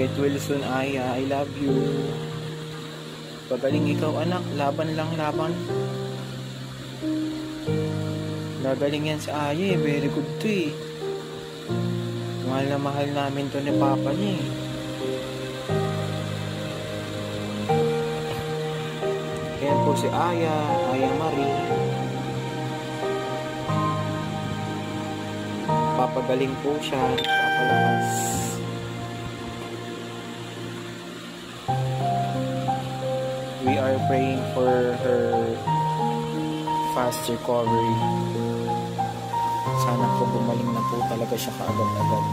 Get well soon, Aya. I love you. Pagaling ikaw, anak. Laban lang, laban. Gagaling yan si Aya eh. Very good to eh. Mahal na mahal namin to ni Papa niya eh. Yan po si Aya Marie. Papagaling po siya. Papalakas. We are praying for her fast recovery. Sana po gumaling na po talaga siya kaagad-agad.